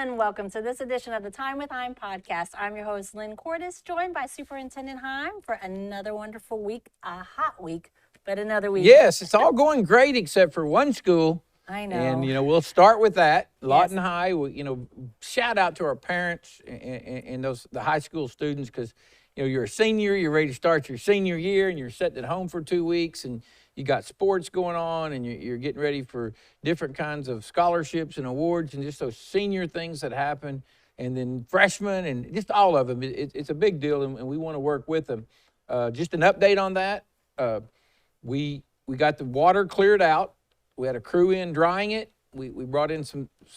and welcome to this edition of the Time with Hime podcast. I'm your host, Lynn Cordes, joined by Superintendent Hime for another wonderful week, a hot week, but another week. Yes, it's all going great except for one school. I know. And, we'll start with that. Lawton Yes. High, shout out to our parents and the high school students because, you're a senior, you're ready to start your senior year, and you're sitting at home for 2 weeks, and you got sports going on, and you're getting ready for different kinds of scholarships and awards and just those senior things that happen, and then freshmen and just all of them. It's a big deal, and we want to work with them. Just an update on that. We got the water cleared out. We had a crew in drying it. We brought in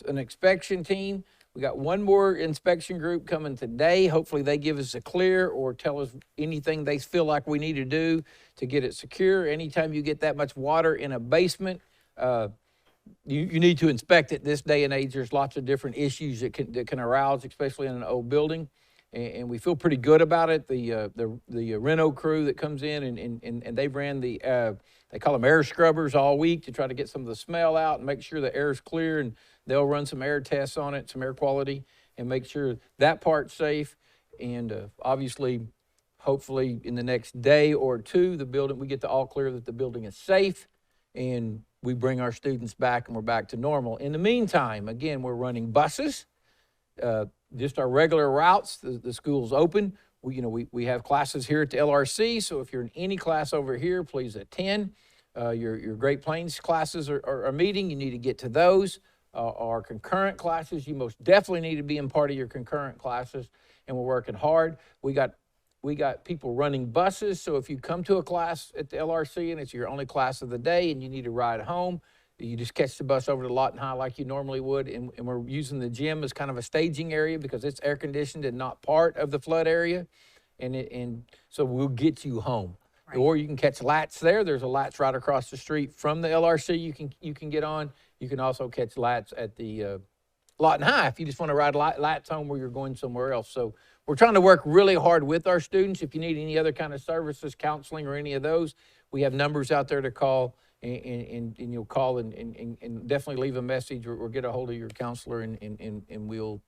an inspection team. We got one more inspection group coming today. Hopefully they give us a clear or tell us anything they feel like we need to do to get it secure. Anytime you get that much water in a basement, you need to inspect it. This day and age, there's lots of different issues that can arouse, especially in an old building. And we feel pretty good about it. The reno crew that comes in and they've ran they call them air scrubbers all week to try to get some of the smell out and make sure the air is clear, and they'll run some air tests on it, some air quality, and make sure that part's safe. And obviously, hopefully in the next day or two, we get the all clear that the building is safe, and we bring our students back and we're back to normal. In the meantime, again, we're running buses. Just our regular routes. The school's open. We have classes here at the LRC, so if you're in any class over here, please attend. Your Great Plains classes are meeting. You need to get to those. Our concurrent classes, you most definitely need to be in part of your concurrent classes, and we're working hard. We got people running buses, so if you come to a class at the LRC and it's your only class of the day and you need to ride home, you just catch the bus over to Lawton High like you normally would, and we're using the gym as kind of a staging area because it's air conditioned and not part of the flood area, and so we'll get you home. Right. Or you can catch LATs there. There's a LATs right across the street from the LRC. You can get on. You can also catch LATs at the Lawton High if you just want to ride LATs home where you're going somewhere else. So we're trying to work really hard with our students. If you need any other kind of services, counseling, or any of those, we have numbers out there to call. And you'll call and definitely leave a message or get a hold of your counselor and we'll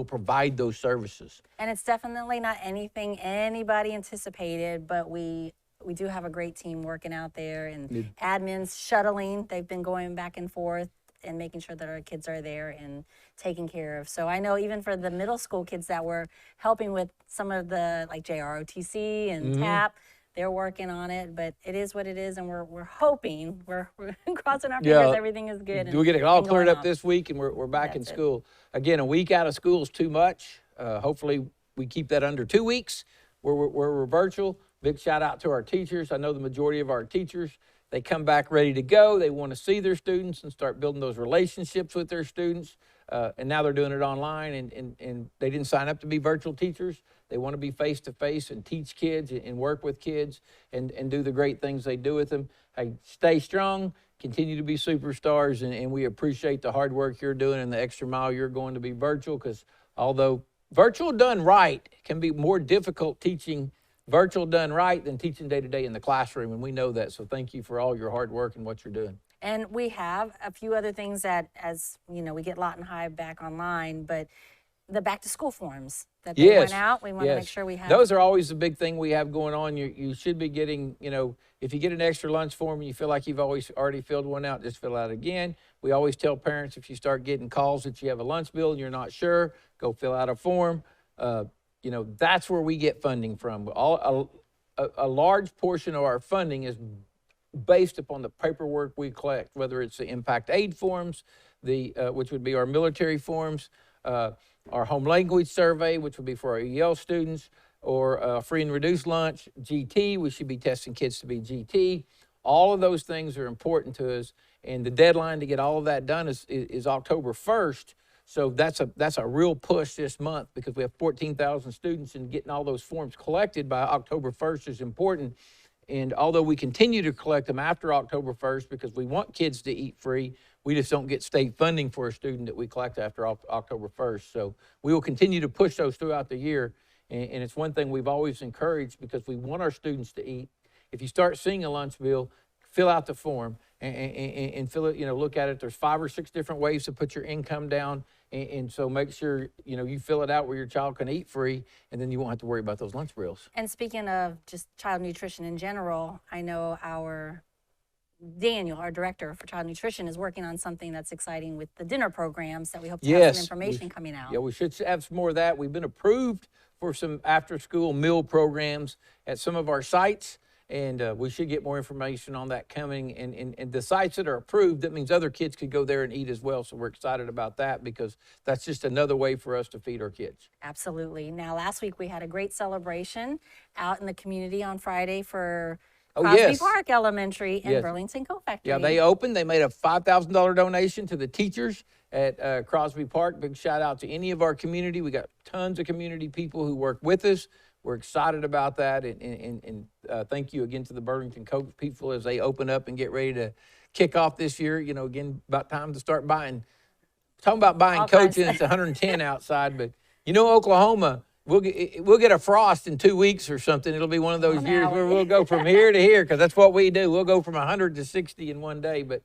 provide those services. And it's definitely not anything anybody anticipated, but we do have a great team working out there, and admins shuttling. They've been going back and forth and making sure that our kids are there and taken care of. So I know even for the middle school kids that were helping with some of the like JROTC and TAP, they're working on it, but it is what it is, and we're hoping, we're crossing our fingers everything is good. We'll get it all cleared up this week, and we're back in school. Again, a week out of school is too much. Hopefully we keep that under 2 weeks where we're virtual. Big shout out to our teachers. I know the majority of our teachers, they come back ready to go. They want to see their students and start building those relationships with their students. And now they're doing it online, and they didn't sign up to be virtual teachers. They want to be face-to-face and teach kids and work with kids and do the great things they do with them. Hey, stay strong, continue to be superstars, and we appreciate the hard work you're doing and the extra mile you're going to be virtual, because although virtual done right can be more difficult teaching virtual done right than teaching day-to-day in the classroom, and we know that. So thank you for all your hard work and what you're doing. And we have a few other things that, as we get Lawton High back online, but the back-to-school forms that they went out, we want to make sure we have. Those are always the big thing we have going on. You should be getting, if you get an extra lunch form and you feel like you've already filled one out, just fill out again. We always tell parents, if you start getting calls that you have a lunch bill and you're not sure, go fill out a form. That's where we get funding from. A large portion of our funding is based upon the paperwork we collect, whether it's the impact aid forms, which would be our military forms, our home language survey, which would be for our EL students, or free and reduced lunch, GT. We should be testing kids to be GT. All of those things are important to us, and the deadline to get all of that done is October 1st. So that's a real push this month, because we have 14,000 students, and getting all those forms collected by October 1st is important. And although we continue to collect them after October 1st because we want kids to eat free, we just don't get state funding for a student that we collect after October 1st. So we will continue to push those throughout the year. And it's one thing we've always encouraged, because we want our students to eat. If you start seeing a lunch bill, fill out the form. and fill it, look at it. There's 5 or 6 different ways to put your income down. And so make sure, you fill it out where your child can eat free, and then you won't have to worry about those lunch bills. And speaking of just child nutrition in general, I know Daniel, our director for child nutrition, is working on something that's exciting with the dinner programs that we hope to have some information coming out. Yeah, we should have some more of that. We've been approved for some after-school meal programs at some of our sites, and we should get more information on that coming. And the sites that are approved, that means other kids could go there and eat as well. So we're excited about that because that's just another way for us to feed our kids. Absolutely. Now, last week we had a great celebration out in the community on Friday for Crosby Park Elementary and Burlington Coat Factory. Yeah, they opened. They made a $5,000 donation to the teachers at Crosby Park. Big shout out to any of our community. We got tons of community people who work with us. We're excited about that, and thank you again to the Burlington Coat people as they open up and get ready to kick off this year. Again, about time to start buying. Talking about buying coats, and it's 110 outside, but Oklahoma, we'll get a frost in 2 weeks or something. It'll be one of those years where we'll go from here to here, because that's what we do. We'll go from 100 to 60 in one day. But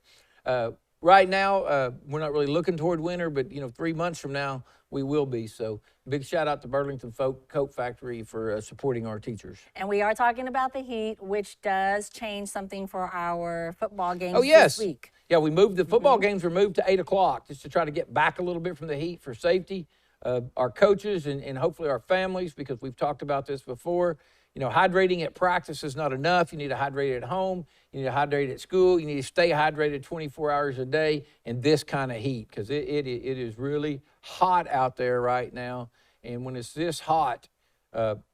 right now, we're not really looking toward winter, but 3 months from now, we will be. So big shout out to Burlington Coat Factory for supporting our teachers. And we are talking about the heat, which does change something for our football games this week. Yeah, we moved the football games were moved to 8 o'clock just to try to get back a little bit from the heat for safety. Our coaches and hopefully our families, because we've talked about this before. Hydrating at practice is not enough. You need to hydrate at home. You need to hydrate at school. You need to stay hydrated 24 hours a day in this kind of heat, because it is really hot out there right now. And when it's this hot,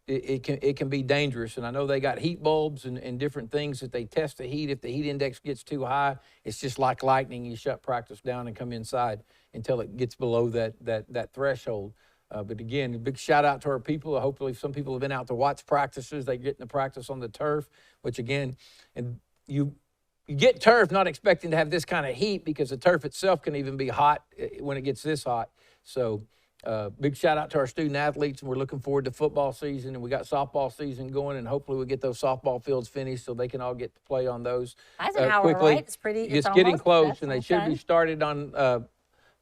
it can be dangerous. And I know they got heat bulbs and different things that they test the heat. If the heat index gets too high, it's just like lightning. You shut practice down and come inside until it gets below that threshold. But again, a big shout out to our people. Hopefully some people have been out to watch practices. They get in the practice on the turf, which again, and you get turf not expecting to have this kind of heat, because the turf itself can even be hot when it gets this hot. So big shout out to our student athletes, and we're looking forward to football season, and we got softball season going, and hopefully we'll get those softball fields finished so they can all get to play on those quickly. Right? It's getting close, and they should be started on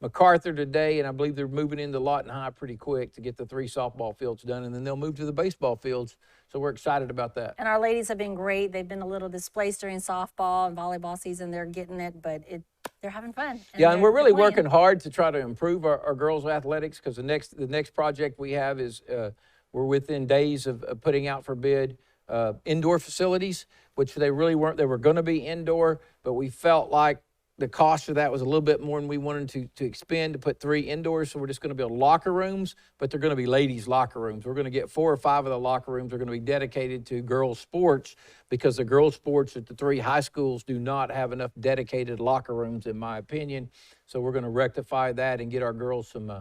MacArthur today, and I believe they're moving into Lawton High pretty quick to get the 3 softball fields done, and then they'll move to the baseball fields. So we're excited about that. And our ladies have been great. They've been a little displaced during softball and volleyball season. They're getting it, but they're having fun. And we're really working hard to try to improve our girls' athletics, because the next project we have is we're within days of putting out for bid indoor facilities, which they really weren't. They were going to be indoor, but we felt like the cost of that was a little bit more than we wanted to expend to put 3 indoors. So we're just going to build locker rooms, but they're going to be ladies' locker rooms. We're going to get 4 or 5 of the locker rooms are going to be dedicated to girls' sports, because the girls' sports at the 3 high schools do not have enough dedicated locker rooms, in my opinion. So we're going to rectify that and get our girls some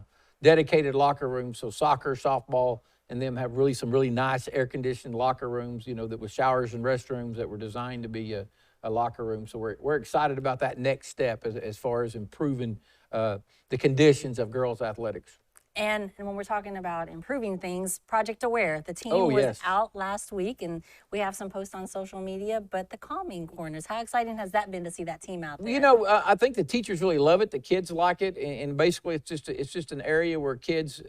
dedicated locker rooms. So soccer, softball, and them have some really nice air-conditioned locker rooms, that with showers and restrooms that were designed to be a locker room. So we're excited about that next step as far as improving the conditions of girls' athletics. And when we're talking about improving things, Project Aware, the team was out last week, and we have some posts on social media, but the calming corners, how exciting has that been to see that team out there? I think the teachers really love it. The kids like it, and basically it's just an area where kids,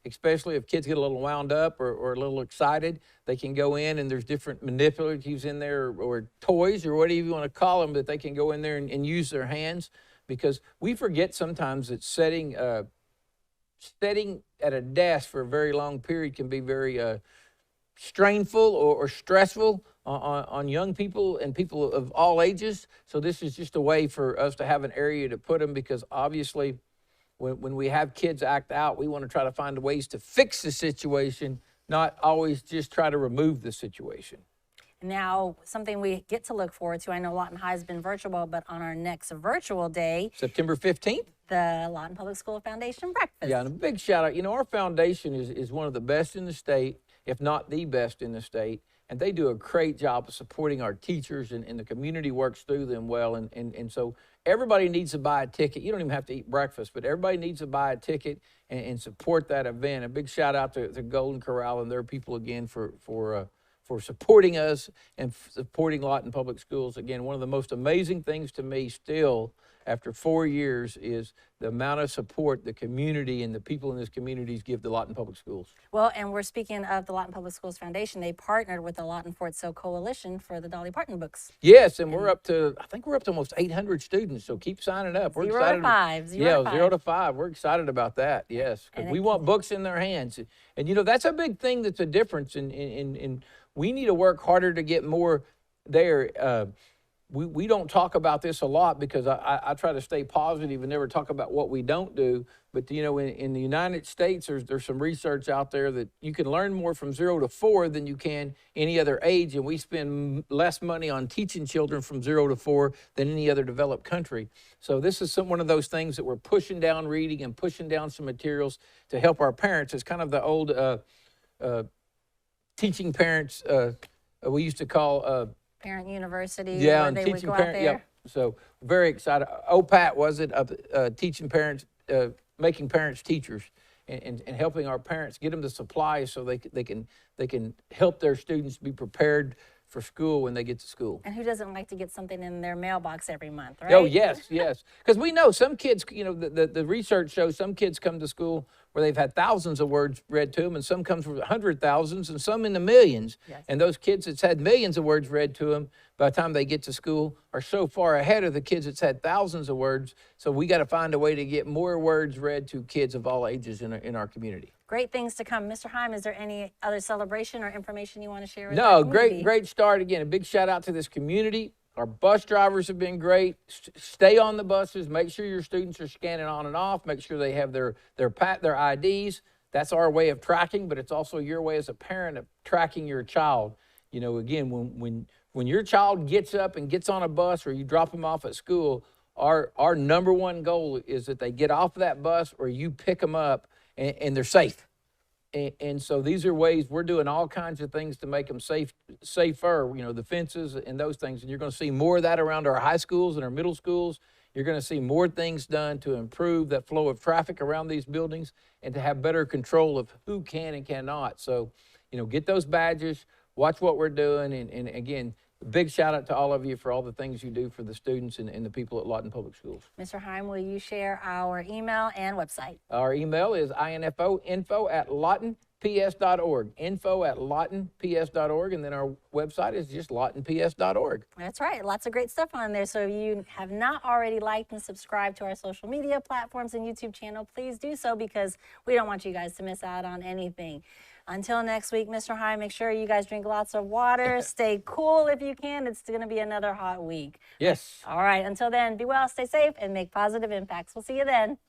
especially if kids get a little wound up or a little excited, they can go in, and there's different manipulatives in there, or toys, or whatever you want to call them, that they can go in there and use their hands, because we forget sometimes that sitting at a desk for a very long period can be very strainful or stressful on young people and people of all ages. So this is just a way for us to have an area to put them, because obviously when we have kids act out, we want to try to find ways to fix the situation, not always just try to remove the situation. Now, something we get to look forward to, I know Lawton High has been virtual, but on our next virtual day, September 15th, the Lawton Public School Foundation Breakfast. Yeah, and a big shout out. Our foundation is one of the best in the state, if not the best in the state, and they do a great job of supporting our teachers, and the community works through them well, and so everybody needs to buy a ticket. You don't even have to eat breakfast, but everybody needs to buy a ticket and support that event. A big shout out to Golden Corral and their people again for for supporting us and supporting Lawton Public Schools. Again, one of the most amazing things to me still after 4 years is the amount of support the community and the people in this communities give to Lawton Public Schools. Well, and we're speaking of the Lawton Public Schools Foundation. They partnered with the Lawton Fort Sill Coalition for the Dolly Parton books. Yes, and I think we're up to almost 800 students, so keep signing up. We're excited. 0 to 5. We're excited about that, yes, because we want books in their hands. And, you know, that's a big thing that's a difference, and we need to work harder to get more there. We don't talk about this a lot because I try to stay positive and never talk about what we don't do. But, you know, in the United States, there's some research out there that you can learn more from 0 to 4 than you can any other age. And we spend less money on teaching children from 0 to 4 than any other developed country. So this is one of those things that we're pushing down reading and pushing down some materials to help our parents. It's kind of the old teaching parents we used to call Parent University. Yeah, where and they teaching would go out parents. there. Yep. So very excited. OPAT was it? Teaching parents, making parents teachers, and helping our parents get them the supplies so they can help their students be prepared for school when they get to school. And who doesn't like to get something in their mailbox every month, right? Oh, yes, yes. Because we know some kids, you know, the research shows some kids come to school where they've had thousands of words read to them, and some comes with 100,000s and some in the millions. Yes. And those kids that's had millions of words read to them by the time they get to school are so far ahead of the kids that's had thousands of words. So we got to find a way to get more words read to kids of all ages in our community. Great things to come. Mr. Hime, is there any other celebration or information you want to share with No, our community? great start. Again, a big shout out to this community. Our bus drivers have been great. Stay on the buses. Make sure your students are scanning on and off. Make sure they have their IDs. That's our way of tracking, but it's also your way as a parent of tracking your child. You know, again, when your child gets up and gets on a bus or you drop them off at school, our number one goal is that they get off of that bus or you pick them up and they're safe. And so these are ways we're doing all kinds of things to make them safer, you know, the fences and those things. And you're going to see more of that around our high schools and our middle schools. You're going to see more things done to improve that flow of traffic around these buildings and to have better control of who can and cannot. So, you know, get those badges, watch what we're doing. And again, a big shout out to all of you for all the things you do for the students and the people at Lawton Public Schools. Mr. Hime, will you share our email and website? Our email is info@lawtonps.org, info@lawtonps.org, and then our website is just lawtonps.org. That's right. Lots of great stuff on there. So if you have not already liked and subscribed to our social media platforms and YouTube channel, please do so because we don't want you guys to miss out on anything. Until next week, Mr. Hime, make sure you guys drink lots of water. Stay cool if you can. It's going to be another hot week. Yes. All right. Until then, be well, stay safe, and make positive impacts. We'll see you then.